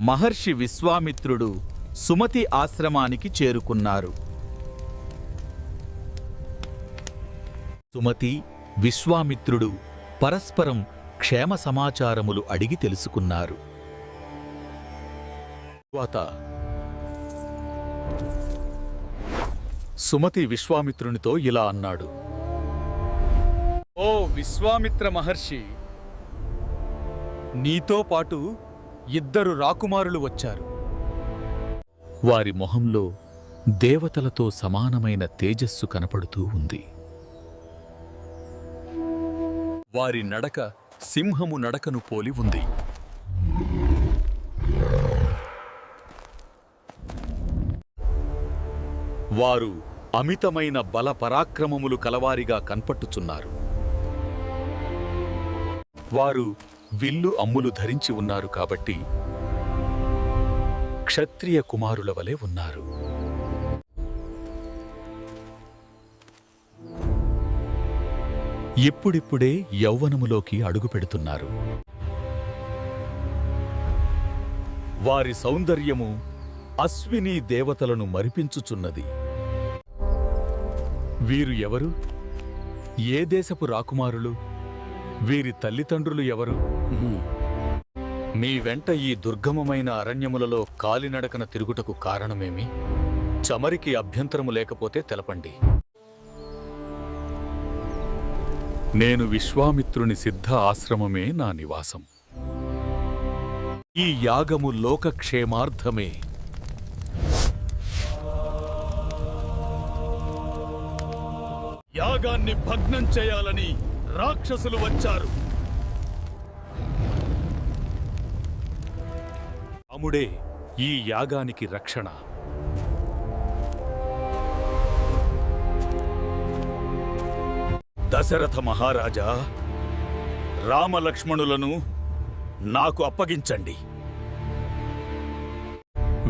మహర్షి విశ్వామిత్రుడు సుమతి ఆశ్రమానికి చేరుకున్నారు. సుమతి, విశ్వామిత్రుడు పరస్పరం క్షేమ సమాచారములు అడిగి తెలుసుకున్నారు. తరువాత సుమతి విశ్వామిత్రునితో ఇలా అన్నాడు: ఓ విశ్వామిత్ర మహర్షి, నీతో పాటు 2 రాకుమారులు వచ్చారు. వారి మొహంలో దేవతలతో సమానమైన తేజస్సు కనపడుతూ ఉంది. వారి నడక సింహము నడకను పోలి ఉంది. వారు అమితమైన బల పరాక్రమములు కలవారిగా కన్పట్టుచున్నారు. వారు విల్లు అమ్ములు ధరించి ఉన్నారు కాబట్టి క్షత్రియ కుమారుల వలె ఉన్నారు. ఇప్పుడిప్పుడే యౌవనములోకి అడుగుపెడుతున్నారు. వారి సౌందర్యము అశ్విని దేవతలను మరిపించుచున్నది. వీరు ఎవరు? ఏ దేశపు రాకుమారులు? వీరి తల్లిదండ్రులు ఎవరు? మీ వెంట ఈ దుర్గమమైన అరణ్యములలో కాలినడకన తిరుగుటకు కారణమేమి? చమరికి అభ్యంతరము లేకపోతే తెలపండి. నేను విశ్వామిత్రుని సిద్ధ ఆశ్రమమే నా నివాసం. ఈ యాగము లోకక్షేమార్థమే. యాగాన్ని భగ్నం చేయాలని రాక్షసులు వచ్చారు. రాముడే ఈ యాగానికి రక్షణ. దశరథ మహారాజా, రామలక్ష్మణులను నాకు అప్పగించండి.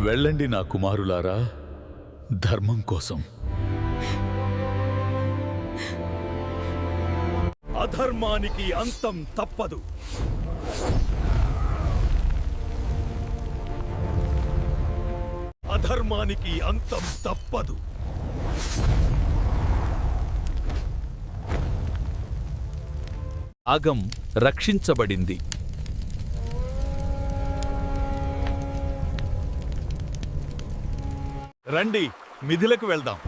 వెళ్ళండి నా కుమారులారా, ధర్మం కోసం. అధర్మానికి అంతం తప్పదు. అధర్మానికి అంతం తప్పదు. యాగం రక్షించబడింది. రండి, మిథిలకు వెళ్దాం.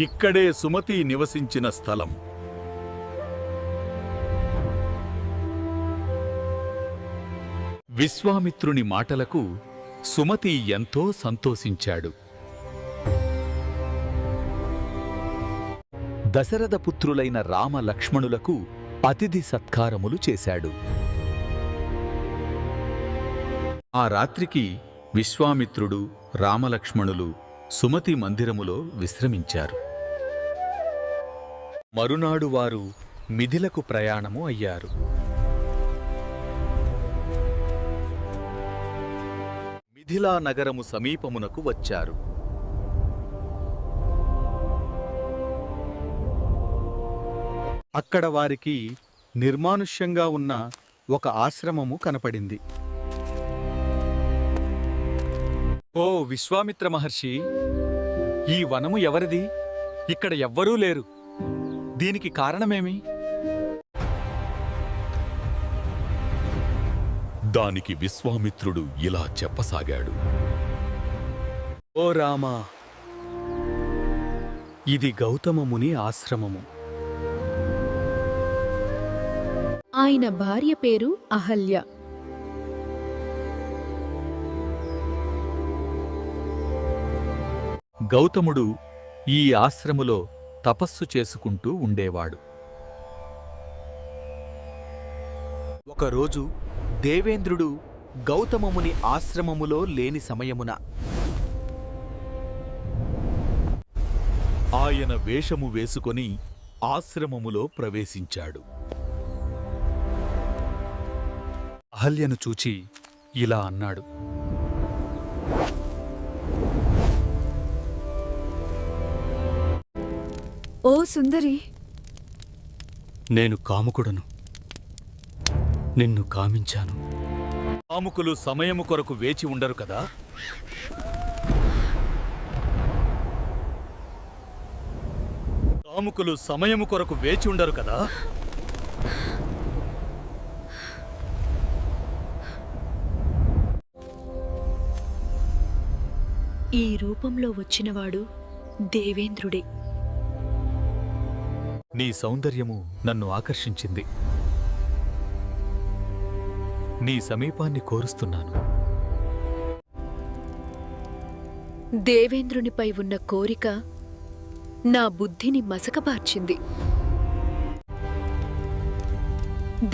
ఇక్కడే సుమతి నివసించిన స్థలం. విశ్వామిత్రుని మాటలకు సుమతి ఎంతో సంతోషించాడు. దశరథ పుత్రులైన రామ లక్ష్మణులకు అతిథి సత్కారములు చేశాడు. ఆ రాత్రికి విశ్వామిత్రుడు, రామలక్ష్మణులు సుమతి మందిరములో విశ్రమించారు. మరునాడు వారు మిథిలకు ప్రయాణము అయ్యారు. మిథిలా నగరము సమీపమునకు వచ్చారు. అక్కడ వారికి నిర్మానుష్యంగా ఉన్న ఒక ఆశ్రమము కనపడింది. ఓ విశ్వామిత్ర మహర్షి, ఈ వనము ఎవరిది? ఇక్కడ ఎవ్వరూ లేరు. దీనికి కారణమేమి? దానికి విశ్వామిత్రుడు ఇలా చెప్పసాగాడు. ఓ రామా, ఇది గౌతమ ముని ఆశ్రమము. ఆయన భార్య పేరు అహల్య. గౌతముడు ఈ ఆశ్రములో తపస్సు చేసుకుంటూ ఉండేవాడు. ఒకరోజు దేవేంద్రుడు గౌతమముని ఆశ్రమములో లేని సమయమున ఆయన వేషము వేసుకొని ఆశ్రమములో ప్రవేశించాడు. అహల్యను చూచి ఇలా అన్నాడు. ఓ సుందరి, నేను కాముకుడను, నిన్ను కామించాను. కాముకులు సమయము కొరకు వేచి ఉండరు కదా? కాముకులు సమయము కొరకు వేచి ఉండరు కదా? ఈ రూపంలో వచ్చినవాడు దేవేంద్రుడే. నీ సౌందర్యము నన్ను ఆకర్షించింది. నీ సమీపాన్ని కోరుస్తున్నాను. దేవేంద్రునిపై ఉన్న కోరిక నా బుద్ధిని మసకబార్చింది.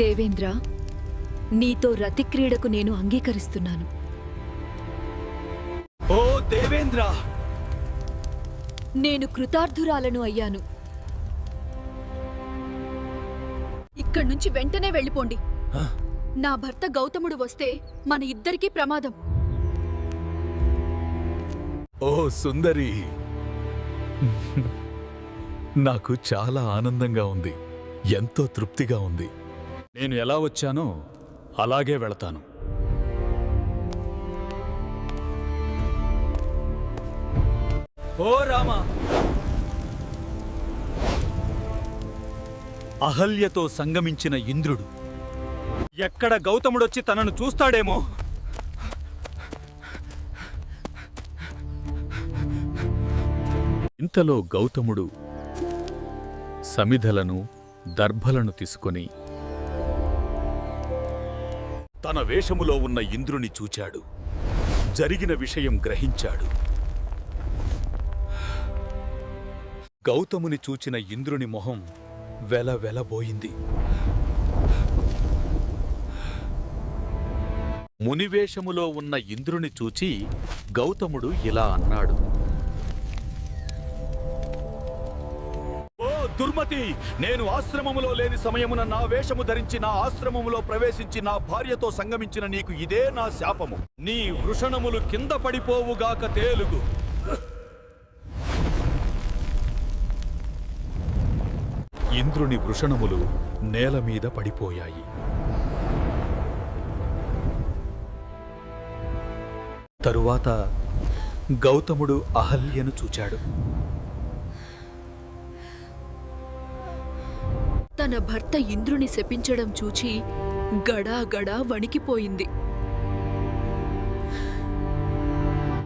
దేవేంద్ర, నీతో రతిక్రీడకు నేను అంగీకరిస్తున్నాను. ఓ దేవేంద్ర! నేను కృతార్థురాలను అయ్యాను. ఇక్కడ్నుంచి వెంటనే వెళ్ళిపోండి. నా భర్త గౌతముడు వస్తే మన ఇద్దరికీ ప్రమాదం. ఓ సుందరి, నాకు చాలా ఆనందంగా ఉంది, ఎంతో తృప్తిగా ఉంది. నేను ఎలా వచ్చానో అలాగే వెళతాను. ఓ రామా! అహల్యతో సంగమించిన ఇంద్రుడు ఎక్కడ గౌతముడొచ్చి తనను చూస్తాడేమో. ఇంతలో గౌతముడు సమిధలను దర్భలను తీసుకొని తన వేషములో ఉన్న ఇంద్రుని చూచాడు. జరిగిన విషయం గ్రహించాడు. గౌతముని చూచిన ఇంద్రుని మొహం వెలవెలబోయింది. మునివేషములో ఉన్న ఇంద్రుని చూచి గౌతముడు ఇలా అన్నాడు. ఓ దుర్మతి! నేను ఆశ్రమములో లేని సమయమున నా వేషము ధరించి నా ఆశ్రమములో ప్రవేశించి నా భార్యతో సంగమించిన నీకు ఇదే నా శాపము. నీ వృషణములు కింద పడిపోవుగాక తేలుగు. ఇంద్రుని వృషణములు నేలమీద పడిపోయాయి. తరువాత గౌతముడు అహల్యను చూచాడు. తన భర్త ఇంద్రుని శపించడం చూచి గడాగడా వణికిపోయింది.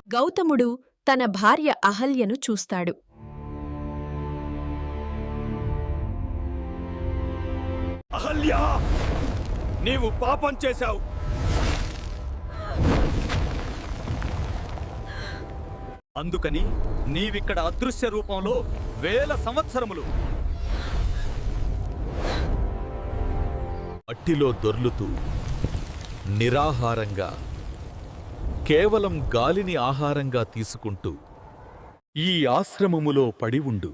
గౌతముడు తన భార్య అహల్యను చూస్తాడు. అహల్య, నీవు పాపం చేశావు. అందుకని నీవిక్కడ అదృశ్య రూపంలో 1000 సంవత్సరములు మట్టిలో దొర్లుతూ నిరాహారంగా కేవలం గాలిని ఆహారంగా తీసుకుంటూ ఈ ఆశ్రమములో పడి ఉండు.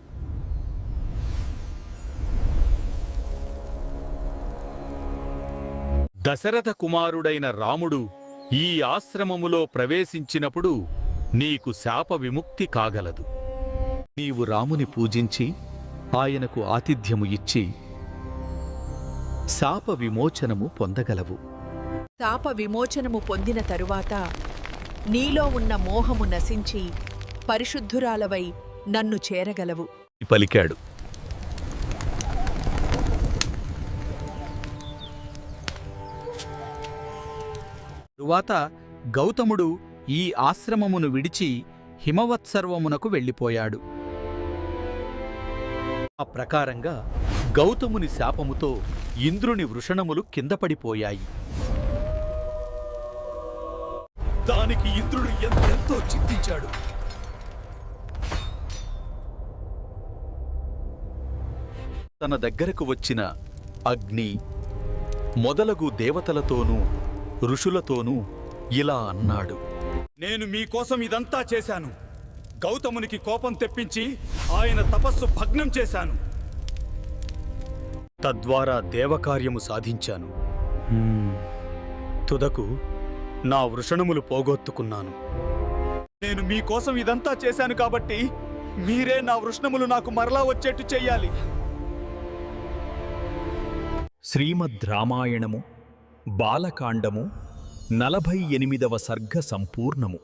దశరథ కుమారుడైన రాముడు ఈ ఆశ్రమములో ప్రవేశించినప్పుడు నీకు శాప విముక్తి కాగలదు. నీవు రాముని పూజించి ఆయనకు ఆతిథ్యము ఇచ్చి శాప విమోచనము పొందగలవు. శాప విమోచనము పొందిన తరువాత నీలో ఉన్న మోహము నశించి పరిశుద్ధురాలవై నన్ను చేరగలవు పలికాడు. తరువాత గౌతముడు ఈ ఆశ్రమమును విడిచి హిమవత్సర్వమునకు వెళ్ళిపోయాడు. ఆ ప్రకారంగా గౌతముని శాపముతో ఇంద్రుని వృషణములు కింద పడిపోయాయి. దానికి ఇంద్రుడు ఎంతో చింతించాడు. తన దగ్గరకు వచ్చిన అగ్ని మొదలగు దేవతలతోనూ ఋషులతోనూ ఇలా అన్నాడు. నేను మీకోసం ఇదంతా చేశాను. గౌతమునికి కోపం తెప్పించి ఆయన తపస్సు భగ్నం చేశాను. తద్వారా దేవకార్యము సాధించాను. తుదకు నా వృషణములు పోగొట్టుకున్నాను. నేను మీకోసం ఇదంతా చేశాను కాబట్టి మీరే నా వృషణములు నాకు మరలా వచ్చేట్టు చెయ్యాలి. శ్రీమద్ రామాయణము బాలకాండము 48వ సర్గ సంపూర్ణము.